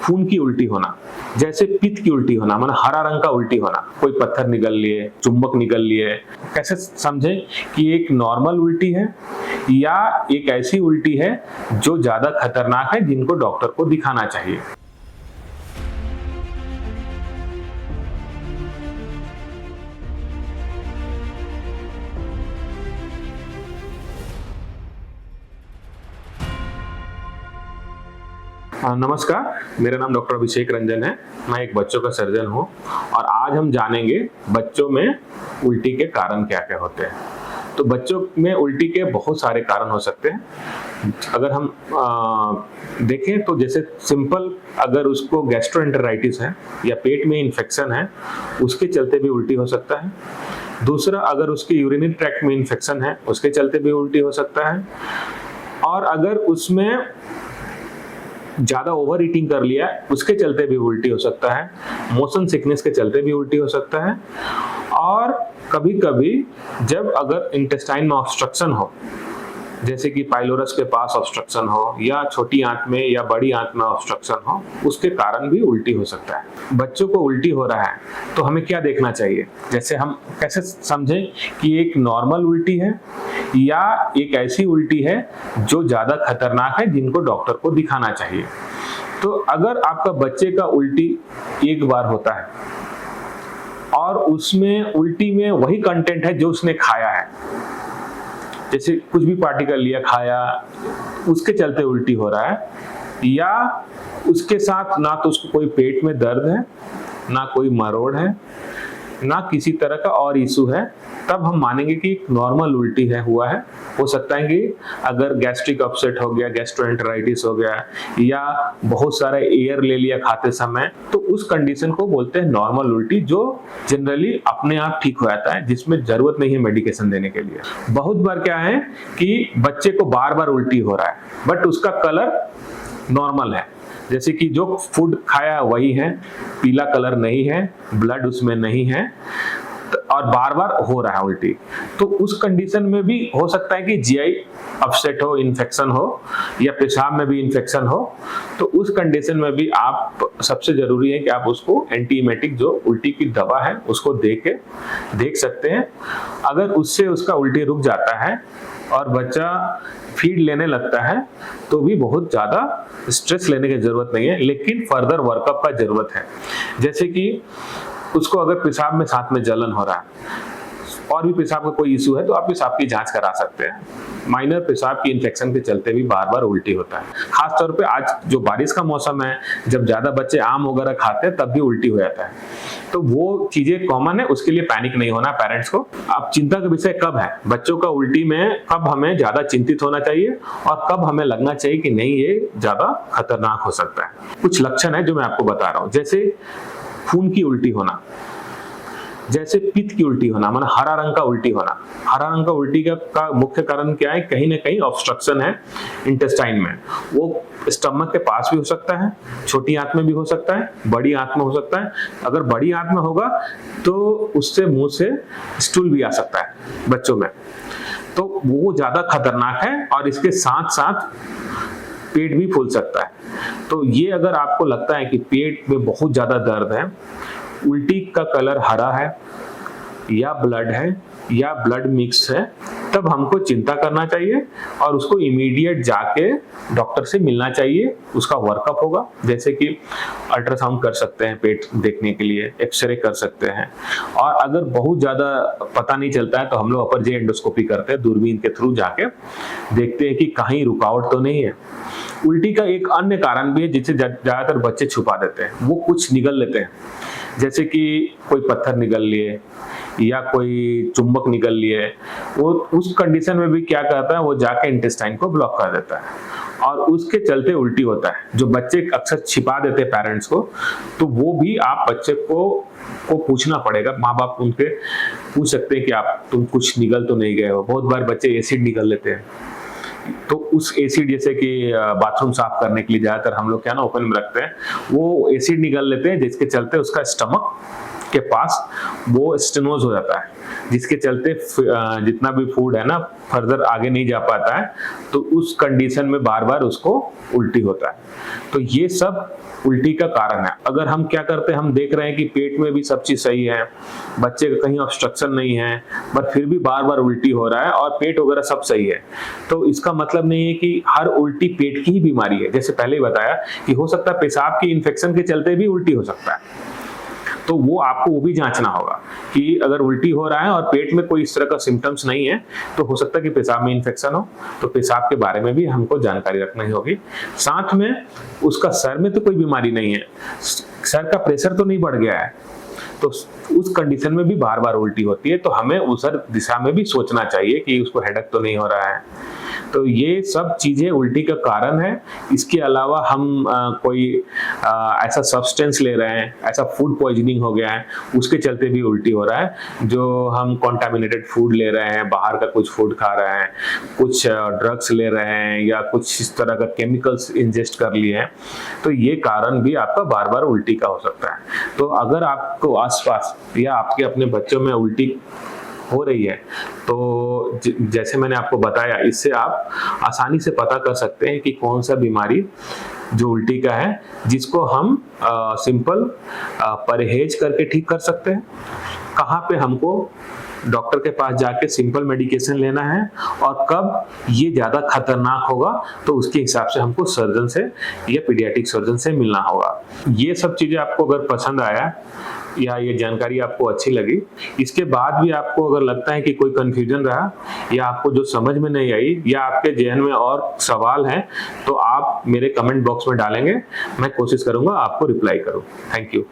खून की उल्टी होना, जैसे पित्त की उल्टी होना, माना हरा रंग का उल्टी होना, कोई पत्थर निगल लिए, चुंबक निगल लिए, कैसे समझें कि एक नॉर्मल उल्टी है या एक ऐसी उल्टी है जो ज्यादा खतरनाक है जिनको डॉक्टर को दिखाना चाहिए। नमस्कार, मेरा नाम डॉक्टर अभिषेक रंजन है। मैं एक बच्चों का सर्जन हूँ और आज हम जानेंगे बच्चों में उल्टी के कारण क्या क्या होते हैं। तो बच्चों में उल्टी के बहुत सारे कारण हो सकते हैं। अगर हम देखें तो जैसे सिंपल, अगर उसको गैस्ट्रोएंटेराइटिस है या पेट में इन्फेक्शन है, उसके चलते भी उल्टी हो सकता है। दूसरा, अगर उसके यूरिनरी ट्रैक्ट में इन्फेक्शन है, उसके चलते भी उल्टी हो सकता है। और अगर उसमें ज्यादा ओवर ईटिंग कर लिया, उसके चलते भी उल्टी हो सकता है। मोशन सिकनेस के चलते भी उल्टी हो सकता है। और कभी कभी जब अगर इंटेस्टाइन में ऑब्स्ट्रक्शन हो, जैसे कि पाइलोरस के पास ऑब्स्ट्रक्शन हो या छोटी आंत में या बड़ी आंत में ऑब्स्ट्रक्शन हो, उसके कारण भी उल्टी हो सकता है। बच्चों को उल्टी हो रहा है तो हमें क्या देखना चाहिए? जैसे हम कैसे समझें कि एक नॉर्मल उल्टी है या एक ऐसी उल्टी है जो ज्यादा खतरनाक है जिनको डॉक्टर को दिखाना चाहिए। तो अगर आपका बच्चे का उल्टी एक बार होता है और उसमें उल्टी में वही कंटेंट है जो उसने खाया है, जैसे कुछ भी पार्टिकल लिया, खाया, उसके चलते उल्टी हो रहा है, या उसके साथ ना तो उसको कोई पेट में दर्द है, ना कोई मरोड़ है, ना किसी तरह का और इशू है, तब हम मानेंगे कि एक नॉर्मल उल्टी है, हुआ है। हो सकता है कि अगर गैस्ट्रिक अपसेट हो गया, गैस्ट्रोएंटेराइटिस हो गया, या बहुत सारा एयर ले लिया खाते समय, तो उस कंडीशन को बोलते हैं नॉर्मल उल्टी, जो जनरली अपने आप ठीक हो जाता है, जिसमें जरूरत नहीं है मेडिकेशन देने के लिए। बहुत बार क्या है कि बच्चे को बार बार उल्टी हो रहा है बट उसका कलर नॉर्मल है, जैसे कि जो फूड खाया वही है, पीला कलर नहीं है, ब्लड उसमें नहीं है, और बार बार हो रहा है उल्टी। तो उस कंडीशन में भी हो सकता है कि जीआई अपसेट हो, इन्फेक्शन हो, या पेशाब में भी इन्फेक्शन हो। तो उस कंडीशन में भी आप, सबसे जरूरी है कि आप उसको एंटीएमेटिक जो उल्टी की दवा है उसको देख सकते हैं। अगर उससे उसका उल्टी रुक जाता है और बच्चा फीड लेने लगता है तो भी बहुत ज्यादा स्ट्रेस लेने की जरूरत नहीं है, लेकिन फर्दर वर्कअप का जरूरत है। जैसे कि उसको अगर पेशाब में साथ में जलन हो रहा है और भी पेशाब का कोई इशू है तो आप पेशाब की जांच करा सकते हैं। माइनर पेशाब की इन्फेक्शन के चलते भी बार बार उल्टी होता है। खास तौर पे आज जो बारिश का मौसम है, जब ज्यादा बच्चे आम वगैरह खाते हैं तब भी उल्टी हो जाता है। तो वो चीजें कॉमन है, उसके लिए पैनिक नहीं होना पेरेंट्स को। अब चिंता का विषय कब है, बच्चों का उल्टी में कब हमें ज्यादा चिंतित होना चाहिए और कब हमें लगना चाहिए कि नहीं, ये ज्यादा खतरनाक हो सकता है। कुछ लक्षण है जो मैं आपको बता रहा हूँ, जैसे खून की उल्टी होना, जैसे पित्त की उल्टी होना, माना हरा रंग का उल्टी होना। हरा रंग का उल्टी का मुख्य कारण क्या है? कहीं ना कहीं ऑब्स्ट्रक्शन है इंटेस्टाइन में। वो स्टमक के पास भी हो सकता है, छोटी आंत में भी हो सकता है, बड़ी आंत में हो सकता है। अगर बड़ी आंत में होगा तो उससे मुंह से स्टूल भी आ सकता है बच्चों में, तो वो ज्यादा खतरनाक है। और इसके साथ साथ पेट भी फूल सकता है। तो ये अगर आपको लगता है कि पेट में बहुत ज्यादा दर्द है, उल्टी का कलर हरा है या ब्लड है या ब्लड मिक्स है, तब हमको चिंता करना चाहिए और उसको इमीडिएट जाके डॉक्टर से मिलना चाहिए। उसका वर्कअप होगा, जैसे कि अल्ट्रासाउंड कर सकते हैं पेट देखने के लिए, एक्सरे कर सकते हैं। और अगर बहुत ज्यादा पता नहीं चलता है तो हम लोग अपर जे एंडोस्कोपी करते हैं, दूरबीन के थ्रू जाके देखते हैं कि कहीं रुकावट तो नहीं है। उल्टी का एक अन्य कारण भी है जिसे ज्यादातर बच्चे छुपा देते हैं, वो कुछ निगल लेते हैं, जैसे कि कोई पत्थर निगल लिए या कोई चुंबक निगल लिए। वो उस कंडीशन में भी क्या करता है, वो जाके इंटेस्टाइन को ब्लॉक कर देता है और उसके चलते उल्टी होता है। जो बच्चे अक्सर छिपा देते हैं पेरेंट्स को, तो वो भी आप बच्चे को पूछना पड़ेगा। माँ बाप उनके पूछ सकते हैं कि आप, तुम कुछ निगल तो नहीं गए हो। बहुत बार बच्चे एसिड निगल लेते हैं, तो उस एसिड, जैसे कि बाथरूम साफ करने के लिए ज्यादातर हम लोग क्या ना ओपन में रखते हैं, वो एसिड निगल लेते हैं जिसके चलते उसका स्टमक के पास वो स्टेनोज हो जाता है, जिसके चलते जितना भी फूड है ना फर्दर आगे नहीं जा पाता है, तो उस कंडीशन में बार बार उसको उल्टी होता है। तो ये सब उल्टी का कारण है। अगर हम क्या करते हैं, हम देख रहे हैं कि पेट में भी सब चीज सही है, बच्चे का कहीं ऑब्स्ट्रक्शन नहीं है, बट फिर भी बार बार उल्टी हो रहा है और पेट वगैरह सब सही है, तो इसका मतलब नहीं है कि हर उल्टी पेट की ही बीमारी है। जैसे पहले ही बताया कि हो सकता है पेशाब की इन्फेक्शन के चलते भी उल्टी हो सकता है, तो वो आपको वो भी जांचना होगा कि अगर उल्टी हो रहा है और पेट में कोई इस तरह का सिम्टम्स नहीं है, तो हो सकता है कि पेशाब में इन्फेक्शन हो, तो पेशाब के बारे में भी हमको जानकारी रखनी होगी। साथ में उसका सर में तो कोई बीमारी नहीं है, सर का प्रेशर तो नहीं बढ़ गया है, तो उस कंडीशन में भी बार बार उल्टी होती है, तो हमें उस दिशा में भी सोचना चाहिए कि उसको हेडेक तो नहीं हो रहा है। तो ये सब चीजें उल्टी का कारण है। इसके अलावा हम कोई ऐसा सब्सटेंस ले रहे हैं, ऐसा फूड पॉइजनिंग हो गया है, उसके चलते भी उल्टी हो रहा है। जो हम कॉन्टामिनेटेड फूड ले रहे हैं, बाहर का कुछ फूड खा रहे हैं, कुछ ड्रग्स ले रहे हैं या कुछ इस तरह का केमिकल्स इंजेस्ट कर लिए हैं, तो ये कारण भी आपका बार बार उल्टी का हो सकता है। तो अगर आपको आसपास या आपके अपने बच्चों में उल्टी हो रही है, तो जैसे मैंने आपको बताया, इससे आप आसानी से पता कर सकते हैं कि कौन सा बीमारी जो उल्टी का है, जिसको हम सिंपल परहेज करके ठीक कर सकते हैं, कहाँ पे हमको डॉक्टर के पास जाके सिंपल मेडिकेशन लेना है, और कब ये ज्यादा खतरनाक होगा तो उसके हिसाब से हमको सर्जन से या पीडियाट्रिक सर्जन से मिलना होगा। ये सब चीजें आपको अगर पसंद आया या ये जानकारी आपको अच्छी लगी, इसके बाद भी आपको अगर लगता है कि कोई कंफ्यूजन रहा या आपको जो समझ में नहीं आई या आपके जहन में और सवाल हैं, तो आप मेरे कमेंट बॉक्स में डालेंगे, मैं कोशिश करूंगा आपको रिप्लाई करूं। Thank you.